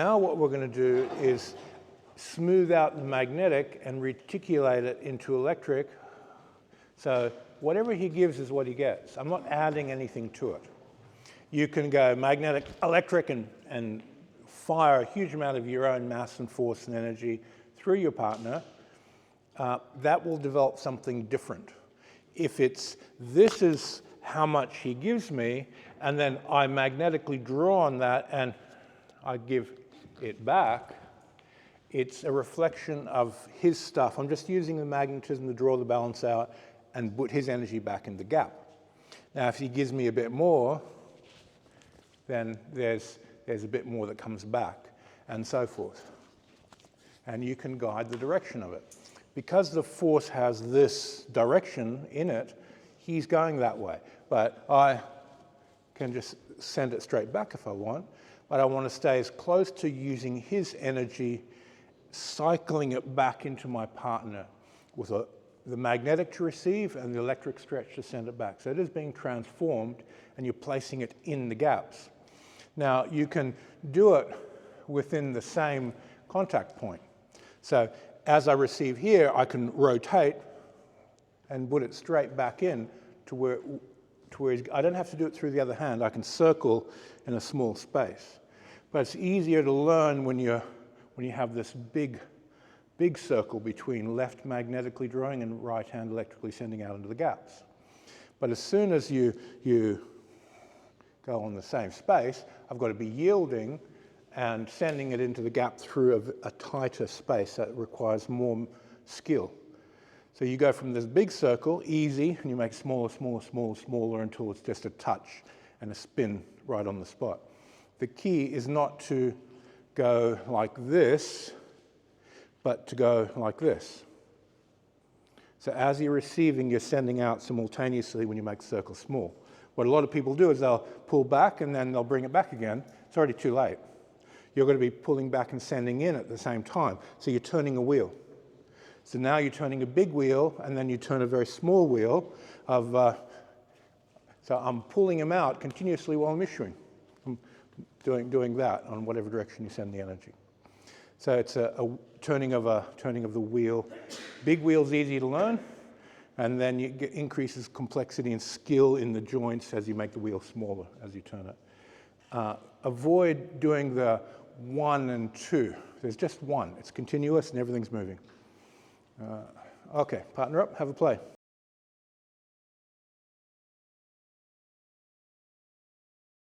Now what we're going to do is smooth out the magnetic and reticulate it into electric. So whatever he gives is what he gets. I'm not adding anything to it. You can go magnetic, electric, and fire a huge amount of your own mass and force and energy through your partner. That will develop something different. If it's, this is how much he gives me, and then I magnetically draw on that and I give it back, it's a reflection of his stuff. I'm just using the magnetism to draw the balance out and put his energy back in the gap. Now, if he gives me a bit more, then there's a bit more that comes back, and so forth. And you can guide the direction of it. Because the force has this direction in it, he's going that way. But I can just send it straight back if I want. But I want to stay as close to using his energy, cycling it back into my partner with the magnetic to receive and the electric stretch to send it back. So it is being transformed, and you're placing it in the gaps. Now, you can do it within the same contact point. So as I receive here, I can rotate and put it straight back in to where I don't have to do it through the other hand. I can circle in a small space. But it's easier to learn when you have this big circle between left magnetically drawing and right hand electrically sending out into the gaps. But as soon as you go on the same space, I've got to be yielding and sending it into the gap through a tighter space that requires more skill. So you go from this big circle, easy, and you make smaller, smaller, smaller, smaller until it's just a touch and a spin right on the spot. The key is not to go like this, but to go like this. So as you're receiving, you're sending out simultaneously when you make the circle small. What a lot of people do is they'll pull back and then they'll bring it back again. It's already too late. You're going to be pulling back and sending in at the same time. So you're turning a wheel. So now you're turning a big wheel, and then you turn a very small wheel of, so I'm pulling them out continuously while I'm issuing. I'm doing that on whatever direction you send the energy. So it's a turning of the wheel. Big wheel's easy to learn, and then it increases complexity and skill in the joints as you make the wheel smaller as you turn it. Avoid doing the 1 and 2. There's just one. It's continuous and everything's moving. Okay, partner up, have a play.